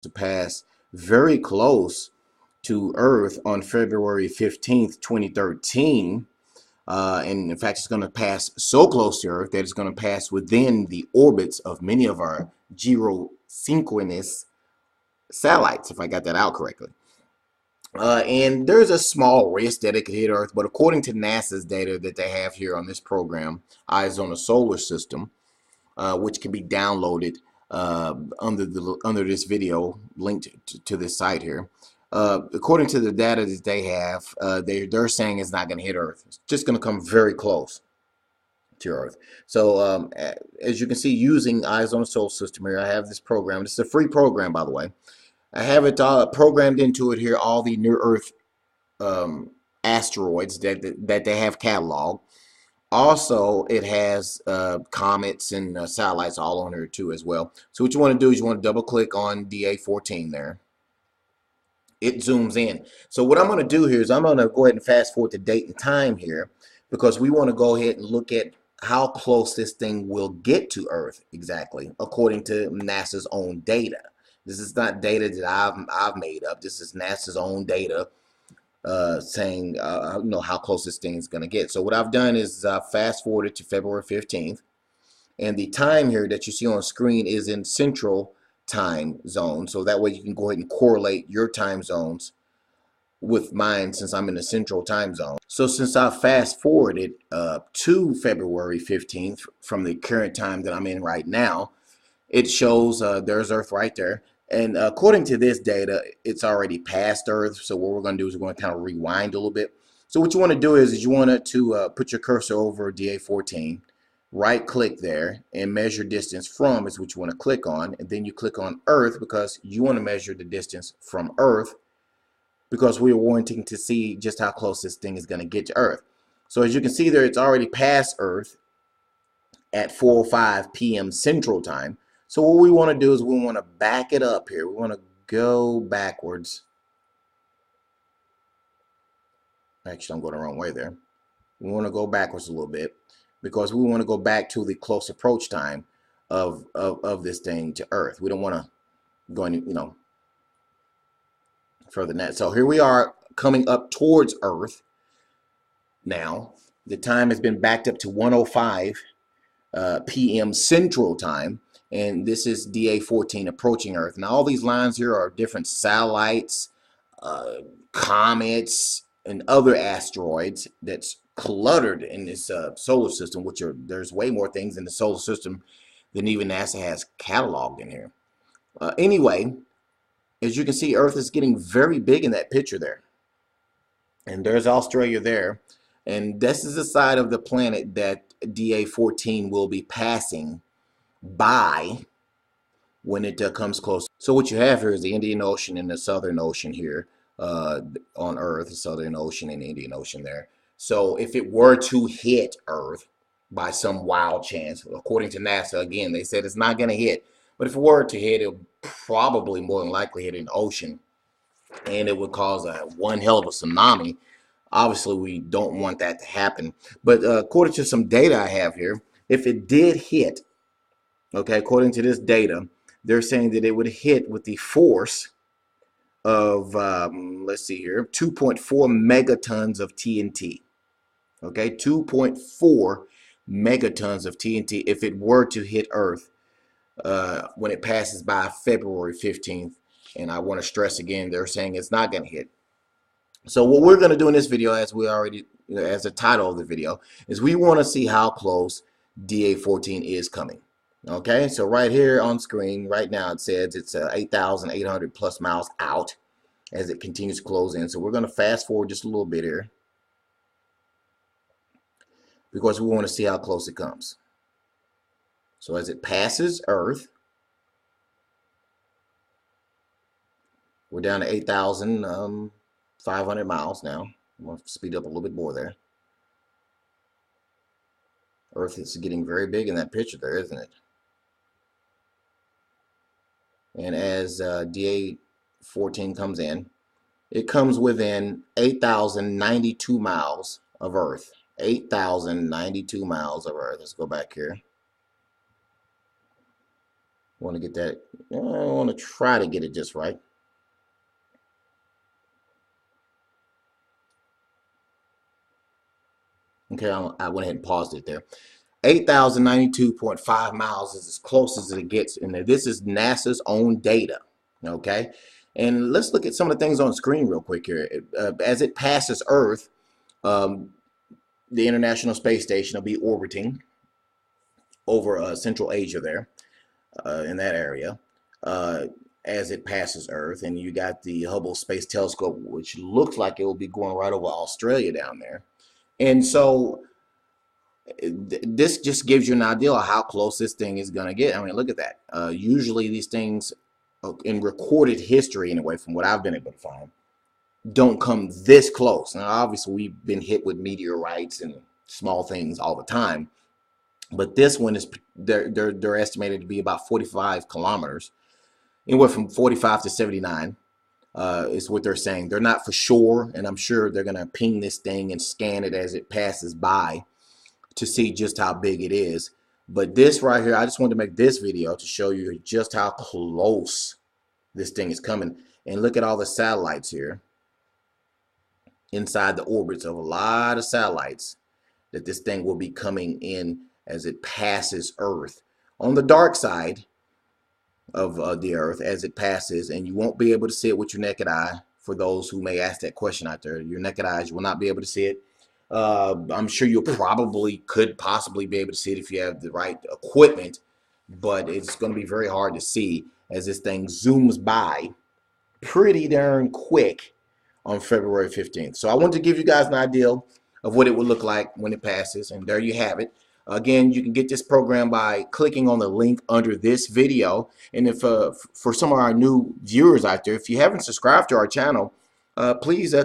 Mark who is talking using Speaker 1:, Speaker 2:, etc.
Speaker 1: to pass very close to Earth on February 15th, 2013. And in fact, it's going to pass so close to Earth that it's going to pass within the orbits of many of our geosynchronous satellites, if I got that out correctly. And there's a small risk that it could hit Earth, but according to NASA's data that they have here on this program, Eyes on the Solar System, which can be downloaded under this video linked to this site here. According to the data that they have, they're saying it's not going to hit Earth. It's just going to come very close to Earth. So as you can see, using Eyes on the Solar System here, I have this program. This is a free program, by the way. I have it programmed into it here, all the near-Earth asteroids that they have cataloged. Also, it has comets and satellites all on here too as well. So what you want to do is you want to double click on DA14 there. It zooms in. So what I'm going to do here is I'm going to go ahead and fast forward the date and time here, because we want to go ahead and look at how close this thing will get to Earth exactly, according to NASA's own data. This is not data that I've made up. This is NASA's own data saying how close this thing is going to get. So what I've done is fast forwarded to February 15th, and the time here that you see on screen is in Central Time Zone. So that way you can go ahead and correlate your time zones with mine, since I'm in the Central Time Zone. So since I fast forwarded to February 15th from the current time that I'm in right now, it shows there's Earth right there. And according to this data, it's already past Earth. So what we're going to do is we're going to kind of rewind a little bit. So what you want to do is you want to put your cursor over DA14, right click there, and measure distance from is what you want to click on. And then you click on Earth, because you want to measure the distance from Earth, because we're wanting to see just how close this thing is going to get to Earth. So as you can see there, it's already past Earth at 4:05 p.m. Central Time. So what we want to do is we want to back it up here. We want to go backwards. Actually, I'm going the wrong way there. We want to go backwards a little bit, because we want to go back to the close approach time of this thing to Earth. We don't want to go any, further than that. So here we are coming up towards Earth now. The time has been backed up to 1:05 p.m. Central Time. And this is DA14 approaching Earth. Now all these lines here are different satellites, comets, and other asteroids that's cluttered in this solar system, there's way more things in the solar system than even NASA has cataloged in here. Anyway, as you can see, Earth is getting very big in that picture there. And there's Australia there. And this is the side of the planet that DA14 will be passing by when it comes close. So what you have here is the Indian Ocean and the Southern Ocean here on Earth, the Southern Ocean and the Indian Ocean there. So if it were to hit Earth by some wild chance, according to NASA, again, they said it's not going to hit. But if it were to hit, it would probably more than likely hit an ocean, and it would cause one hell of a tsunami. Obviously, we don't want that to happen. But according to some data I have here, if it did hit, okay, according to this data, they're saying that it would hit with the force of, let's see here, 2.4 megatons of TNT. Okay, 2.4 megatons of TNT if it were to hit Earth when it passes by February 15th. And I want to stress again, they're saying it's not going to hit. So what we're going to do in this video, as the title of the video, is we want to see how close DA14 is coming. Okay, so right here on screen right now it says it's 8,800 plus miles out as it continues to close in. So we're going to fast forward just a little bit here, because we want to see how close it comes. So as it passes Earth, we're down to 8,500 miles now. I'm going to speed up a little bit more there. Earth is getting very big in that picture there, isn't it? And as DA14 comes in, it comes within 8,092 miles of Earth. 8,092 miles of Earth. Let's go back here. Want to get that, I want to try to get it just right. Okay, I went ahead and paused it there. 8,092.5 miles is as close as it gets. And this is NASA's own data. Okay. And let's look at some of the things on the screen real quick here. As it passes Earth, um, the International Space Station will be orbiting over Central Asia there, in that area, uh, as it passes Earth. And you got the Hubble Space Telescope, which looks like it will be going right over Australia down there. And so this just gives you an idea of how close this thing is going to get. I mean, look at that. Usually these things, in recorded history anyway, from what I've been able to find, don't come this close. Now, obviously, we've been hit with meteorites and small things all the time, but this one is they're estimated to be about 45 kilometers, anywhere from 45 to 79. Is what they're saying. They're not for sure, and I'm sure they're going to ping this thing and scan it as it passes by to see just how big it is. But this right here, I just wanted to make this video to show you just how close this thing is coming. And look at all the satellites here inside the orbits of a lot of satellites that this thing will be coming in as it passes Earth. On the dark side of the Earth as it passes, and you won't be able to see it with your naked eye. For those who may ask that question out there, your naked eyes, you will not be able to see it. I'm sure you could possibly be able to see it if you have the right equipment, but it's going to be very hard to see as this thing zooms by pretty darn quick on February 15th. So I wanted to give you guys an idea of what it would look like when it passes, and there you have it. Again, you can get this program by clicking on the link under this video. And if for some of our new viewers out there, if you haven't subscribed to our channel, please